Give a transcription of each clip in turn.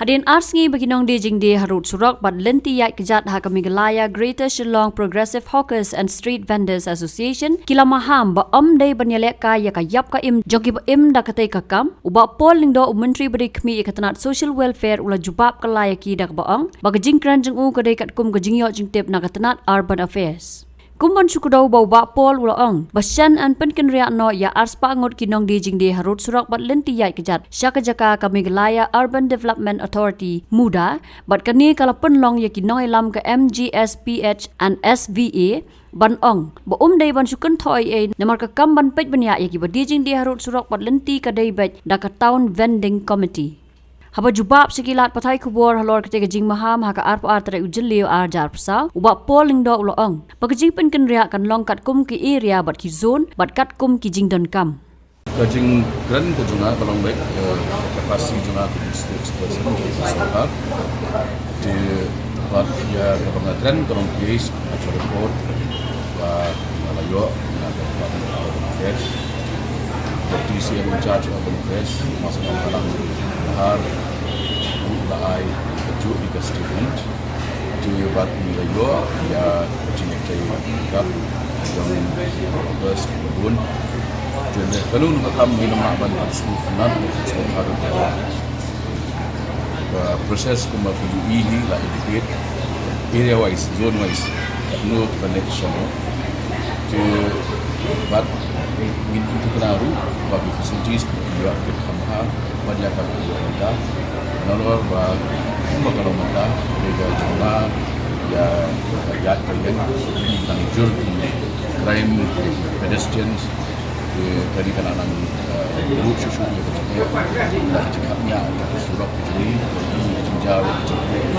Hadin arsngi bagi nong di jing di harut surok bad lenti yat kejat ha Kamigalaya Greater Shillong Progressive Hawkers and Street Vendors Association kila maham ba day banyalek ka ya kayap ka im jogi ba im da katai kakam uba pol ling do menteri beri kmi ikatanat social welfare ula jubab kalaya ki dak baong ba jing kran jing u kadai kat kum jing yo jing tep na katanat urban affairs. Kumban sukudau bau bak pol ulaong basyan an penken riak no ya ars pangut kinong di jing di harut surak bat lenti yai kejat syaka jaka Kamigalaya Urban Development Authority muda bat kani kala penlong ya kinong ilam ke MGSPH and SVA ban ong ba dai ban sukun thoi e namar ka kam ban pej banya ya ki ba di jing di harut surak bat lenti ka dai bej da ka town vending committee. Haba jubab sekilat patai kubur halor ketika jing maham haka arpa artara ujilio arjar psa uba polling do uloong bagajing penken ria kan longkat kum ki area bat ki zone bat kat kum ki jing don kam Kajing gran ko junga kalong baik kapasi junga ko spokesperson soal di bat ya pengadilan kalong case atau report malayo affairs the CM in charge of affairs masuk dalam bahar mulai baju di statement di bat malayo ya jinjai kap yang first pun jadi kalau nak kami nak ban asnufnan sebab ada proses kembali ini lah indicate area wise zone wise no connection to but itu kenaru bagi facilities juga berkhamha banyak kali kita menolak kalau kita lega jumlah ya ayat kalian tanjur crime pedestrians dari kalangan grup susu yang dah cakapnya surat kejuri jauh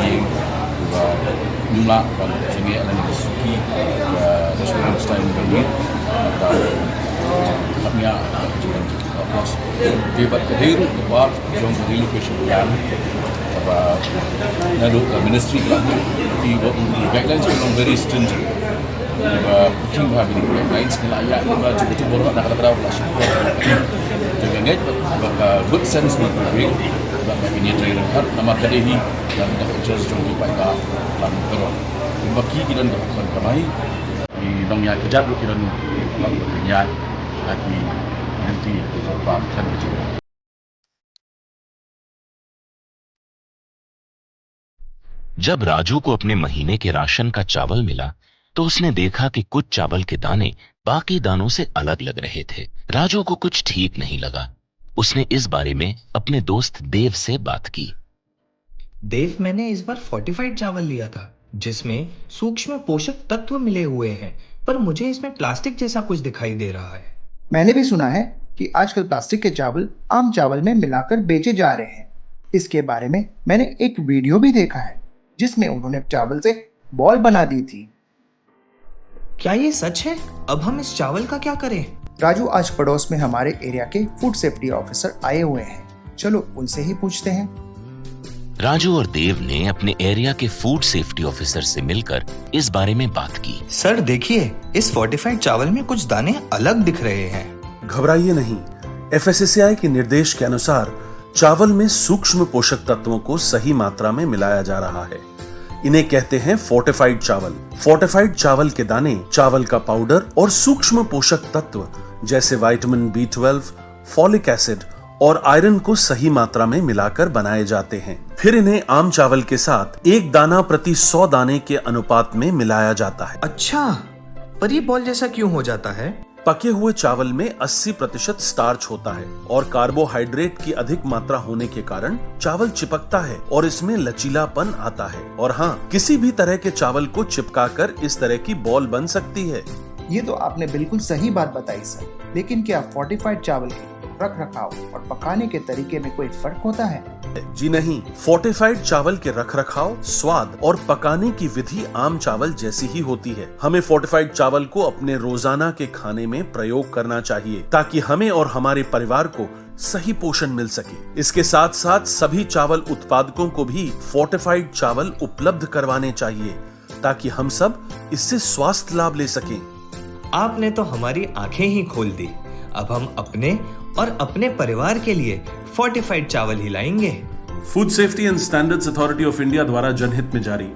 yang jumlah kalau sini ada suki restoran style bagi atau cakapnya kejuran plus debat kedir debat jom relocation plan apa lalu ministry di guidelines memang very stringent booking habis guidelines kena ayat cukup borak nak kata flash jangan baka good sense nak beri baka ini trailer kan nama kadehi dan dah just jom di pada lalu terus baki kita nak kamai di dongnya kejat kita nak nyat lagi nanti sebab kan kecil. जब राजू को अपने महीने के राशन का चावल मिला तो उसने देखा कि कुछ चावल के दाने बाकी दानों से अलग लग रहे थे। राजू को कुछ ठीक नहीं लगा। उसने इस बारे में अपने दोस्त देव से बात की। देव, मैंने इस बार फोर्टिफाइड चावल लिया था जिसमें सूक्ष्म पोषक तत्व मिले हुए हैं, पर मुझे इसमें प्लास्टिक जैसा कुछ दिखाई दे रहा है। मैंने भी सुना है कि आजकल प्लास्टिक के चावल आम चावल में मिलाकर बेचे जा रहे हैं। इसके बारे में मैंने एक वीडियो भी देखा है जिसमें उन्होंने चावल से बॉल बना दी थी। क्या ये सच है? अब हम इस चावल का क्या करें? राजू, आज पड़ोस में हमारे एरिया के फूड सेफ्टी ऑफिसर आए हुए हैं, चलो उनसे ही पूछते हैं। राजू और देव ने अपने एरिया के फूड सेफ्टी ऑफिसर से मिलकर इस बारे में बात की। सर देखिए, इस फोर्टिफाइड चावल में कुछ दाने अलग दिख रहे हैं। घबराइए नहीं, FSSAI के निर्देश के अनुसार चावल में सूक्ष्म पोषक तत्वों को सही मात्रा में मिलाया जा रहा है। इन्हें कहते हैं फोर्टिफाइड चावल। फोर्टिफाइड चावल के दाने चावल का पाउडर और सूक्ष्म पोषक तत्व जैसे विटामिन B12, फॉलिक एसिड और आयरन को सही मात्रा में मिलाकर बनाए जाते हैं। फिर इन्हें आम चावल के साथ 1 दाना प्रति 100 दाने के अनुपात में मिलाया जाता है। अच्छा, पर ये बॉल जैसा क्यों हो जाता है? पके हुए चावल में 80% स्टार्च होता है और कार्बोहाइड्रेट की अधिक मात्रा होने के कारण चावल चिपकता है और इसमें लचीलापन आता है। और हाँ, किसी भी तरह के चावल को चिपकाकर इस तरह की बॉल बन सकती है। ये तो आपने बिल्कुल सही बात बताई सर, लेकिन क्या फोर्टिफाइड चावल के रख रखाव और पकाने के तरीके में कोई फर्क होता है? जी नहीं, फोर्टिफाइड चावल के रख रखाव, स्वाद और पकाने की विधि आम चावल जैसी ही होती है। हमें फोर्टिफाइड चावल को अपने रोजाना के खाने में प्रयोग करना चाहिए ताकि हमें और हमारे परिवार को सही पोषण मिल सके। इसके साथ साथ सभी चावल उत्पादकों को भी फोर्टिफाइड चावल उपलब्ध करवाने चाहिए ताकि हम सब इससे स्वास्थ्य लाभ ले सकें। आपने तो हमारी आंखें ही खोल दी। अब हम अपने और अपने परिवार के लिए फोर्टिफाइड चावल ही लाएंगे। Food safety and standards authority of India द्वारा जनहित में जारी।